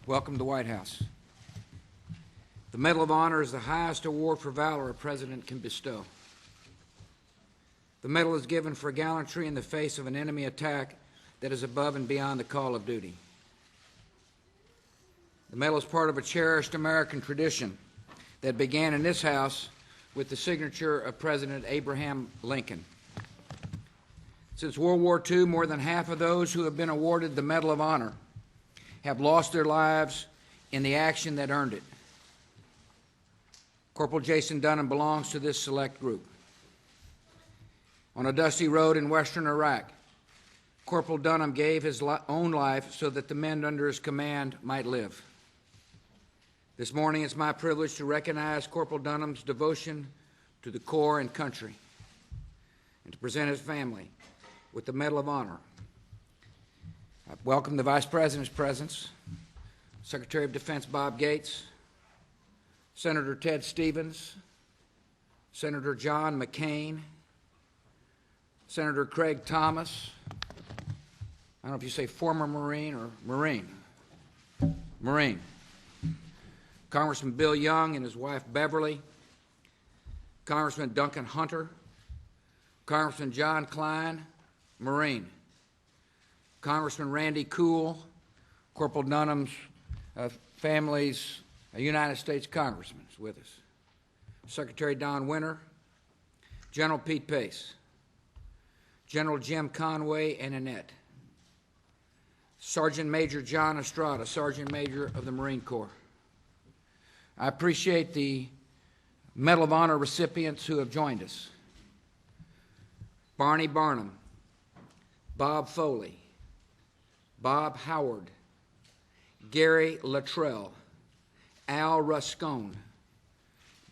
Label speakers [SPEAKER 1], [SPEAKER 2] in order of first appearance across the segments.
[SPEAKER 1] Welcome to the White House. The Medal of Honor is the highest award for valor a president can bestow. The medal is given for gallantry in the face of an enemy attack that is above and beyond the call of duty. The medal is part of a cherished American tradition that began in this House with the signature of President Abraham Lincoln. Since World War II, more than half of those who have been awarded the Medal of Honor have lost their lives in the action that earned it. Corporal Jason Dunham belongs to this select group. On a dusty road in western Iraq, Corporal Dunham gave his own life so that the men under his command might live. This morning it's my privilege to recognize Corporal Dunham's devotion to the Corps and country and to present his family with the Medal of Honor. I welcome the Vice President's presence, Secretary of Defense Bob Gates, Senator Ted Stevens, Senator John McCain, Senator Craig Thomas, I don't know if you say former Marine or Marine, Congressman Bill Young and his wife Beverly, Congressman Duncan Hunter, Congressman John Klein, Marine, Congressman Randy Cool, Corporal Dunham's family's United States Congressman is with us, Secretary Don Winter, General Pete Pace, General Jim Conway and Annette, Sergeant Major John Estrada, Sergeant Major of the Marine Corps. I appreciate the Medal of Honor recipients who have joined us. Barney Barnum, Bob Foley, Bob Howard, Gary Luttrell, Al Ruscone,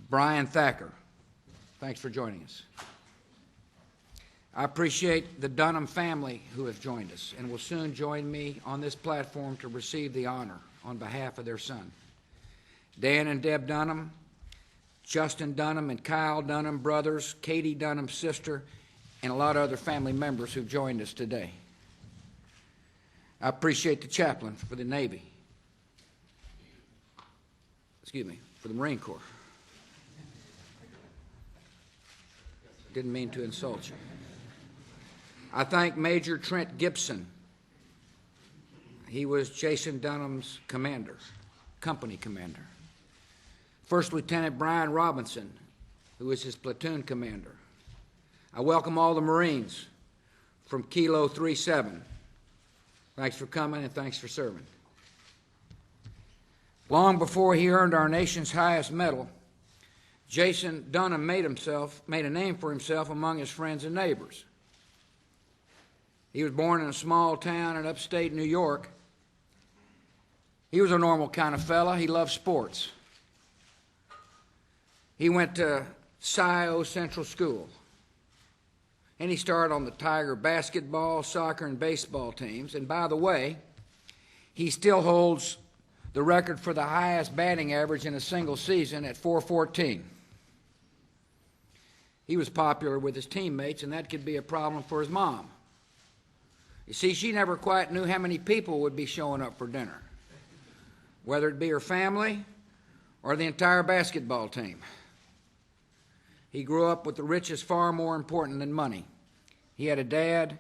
[SPEAKER 1] Brian Thacker. Thanks for joining us. I appreciate the Dunham family who have joined us and will soon join me on this platform to receive the honor on behalf of their son. Dan and Deb Dunham, Justin Dunham and Kyle Dunham brothers, Katie Dunham's sister, and a lot of other family members who've joined us today. I appreciate the chaplain for the Navy, for the Marine Corps. Didn't mean to insult you. I thank Major Trent Gibson. He was Jason Dunham's commander, company commander. First Lieutenant Brian Robinson, who was his platoon commander. I welcome all the Marines from Kilo 37. Thanks for coming and thanks for serving. Long before he earned our nation's highest medal, Jason Dunham made a name for himself among his friends and neighbors. He was born in a small town in upstate New York. He was a normal kind of fella. He loved sports. He went to Scio Central School, and he started on the Tiger basketball, soccer, and baseball teams. And by the way, he still holds the record for the highest batting average in a single season at .414. He was popular with his teammates, and that could be a problem for his mom. You see, she never quite knew how many people would be showing up for dinner, whether it be her family or the entire basketball team. He grew up with the riches far more important than money. He had a dad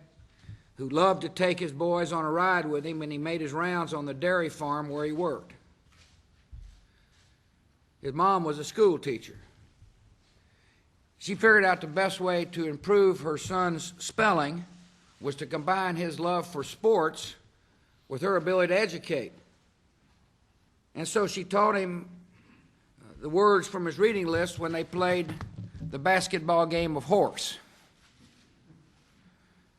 [SPEAKER 1] who loved to take his boys on a ride with him when he made his rounds on the dairy farm where he worked. His mom was a school teacher. She figured out the best way to improve her son's spelling was to combine his love for sports with her ability to educate. And so she taught him the words from his reading list when they played the basketball game of horse.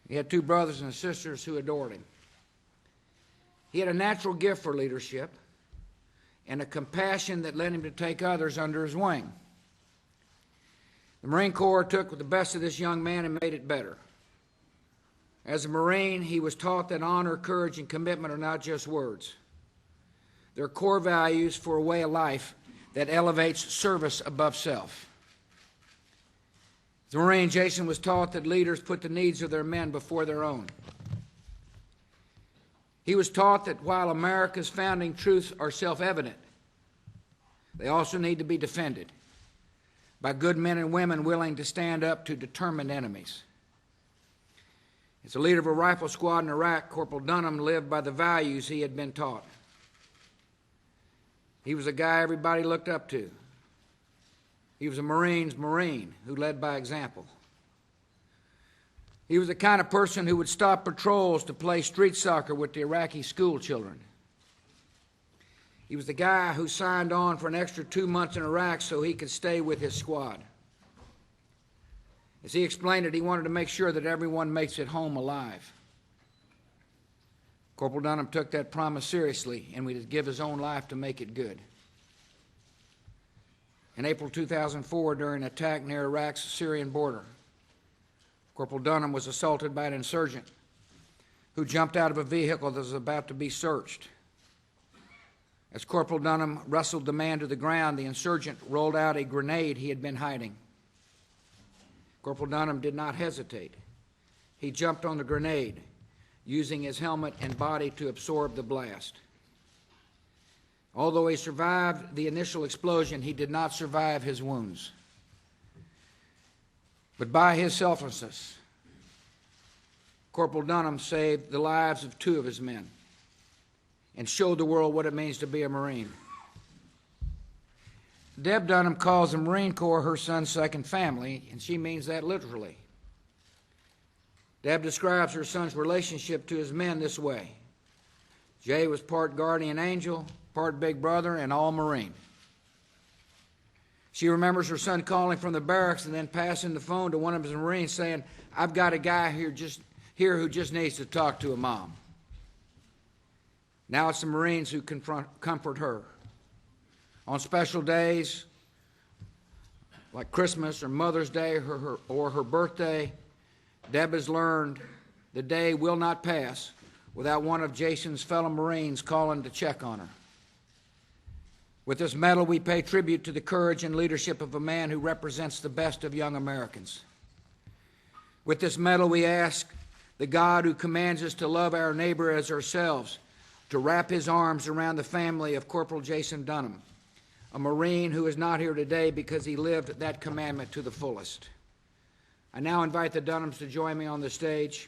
[SPEAKER 1] He had two brothers and sisters who adored him. He had a natural gift for leadership and a compassion that led him to take others under his wing. The Marine Corps took the best of this young man and made it better. As a Marine, he was taught that honor, courage, and commitment are not just words. They're core values for a way of life that elevates service above self. As a Marine, Jason was taught that leaders put the needs of their men before their own. He He was taught that while America's founding truths are self-evident, they also need to be defended by good men and women willing to stand up to determined enemies. As a leader of a rifle squad in Iraq, Corporal Dunham lived by the values he had been taught. He was a guy everybody looked up to. He was a Marine's Marine who led by example. He was the kind of person who would stop patrols to play street soccer with the Iraqi school children. He was the guy who signed on for an extra 2 months in Iraq so he could stay with his squad. As he explained it, he wanted to make sure that everyone makes it home alive. Corporal Dunham took that promise seriously and would give his own life to make it good. In April 2004, during an attack near Iraq's Syrian border, Corporal Dunham was assaulted by an insurgent who jumped out of a vehicle that was about to be searched. As Corporal Dunham wrestled the man to the ground, the insurgent rolled out a grenade he had been hiding. Corporal Dunham did not hesitate. He jumped on the grenade, using his helmet and body to absorb the blast. Although he survived the initial explosion, he did not survive his wounds. But by his selflessness, Corporal Dunham saved the lives of 2 of his men and showed the world what it means to be a Marine. Deb Dunham calls the Marine Corps her son's second family, and she means that literally. Deb describes her son's relationship to his men this way. Jay was part guardian angel, part big brother, and all Marine. She remembers her son calling from the barracks and then passing the phone to one of his Marines saying, "I've got a guy here who just needs to talk to a mom." Now it's the Marines who comfort her. On special days like Christmas or Mother's Day or her birthday, Deb has learned the day will not pass without one of Jason's fellow Marines calling to check on her. With this medal, we pay tribute to the courage and leadership of a man who represents the best of young Americans. With this medal, we ask the God who commands us to love our neighbor as ourselves to wrap his arms around the family of Corporal Jason Dunham, a Marine who is not here today because he lived that commandment to the fullest. I now invite the Dunhams to join me on the stage.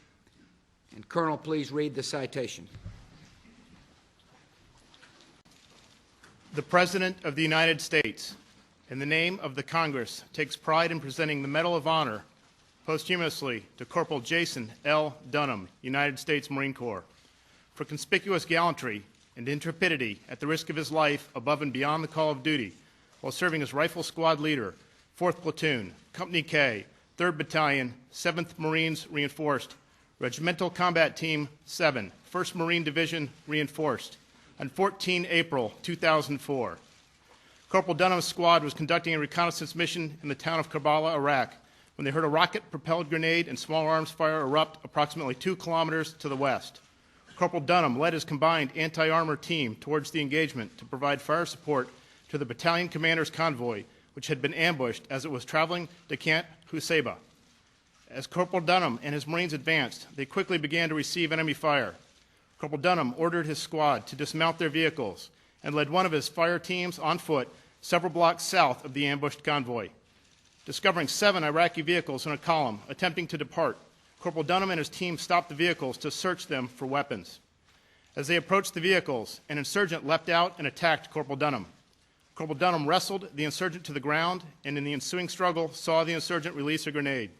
[SPEAKER 1] And Colonel, please read the citation.
[SPEAKER 2] The President of the United States, in the name of the Congress, takes pride in presenting the Medal of Honor posthumously to Corporal Jason L. Dunham, United States Marine Corps, for conspicuous gallantry and intrepidity at the risk of his life above and beyond the call of duty while serving as Rifle Squad Leader, 4th Platoon, Company K, 3rd Battalion, 7th Marines Reinforced, Regimental Combat Team 7, 1st Marine Division Reinforced, on 14 April 2004. Corporal Dunham's squad was conducting a reconnaissance mission in the town of Karabilah, Iraq, when they heard a rocket-propelled grenade and small arms fire erupt approximately 2 kilometers to the west. Corporal Dunham led his combined anti-armor team towards the engagement to provide fire support to the Battalion Commander's convoy, which had been ambushed as it was traveling to Camp Husaybah. As Corporal Dunham and his Marines advanced, they quickly began to receive enemy fire. Corporal Dunham ordered his squad to dismount their vehicles and led one of his fire teams on foot several blocks south of the ambushed convoy. Discovering 7 Iraqi vehicles in a column attempting to depart, Corporal Dunham and his team stopped the vehicles to search them for weapons. As they approached the vehicles, an insurgent leapt out and attacked Corporal Dunham. Corporal Dunham wrestled the insurgent to the ground and in the ensuing struggle saw the insurgent release a grenade.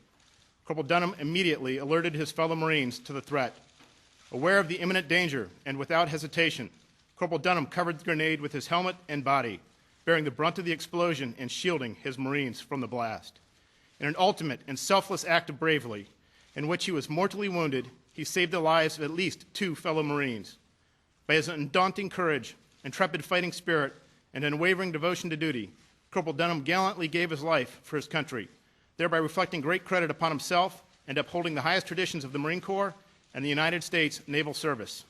[SPEAKER 2] Corporal Dunham immediately alerted his fellow Marines to the threat. Aware of the imminent danger and without hesitation, Corporal Dunham covered the grenade with his helmet and body, bearing the brunt of the explosion and shielding his Marines from the blast. In an ultimate and selfless act of bravery, in which he was mortally wounded, he saved the lives of at least 2 fellow Marines. By his undaunted courage, intrepid fighting spirit, and unwavering devotion to duty, Corporal Dunham gallantly gave his life for his country, thereby reflecting great credit upon himself and upholding the highest traditions of the Marine Corps and the United States Naval Service.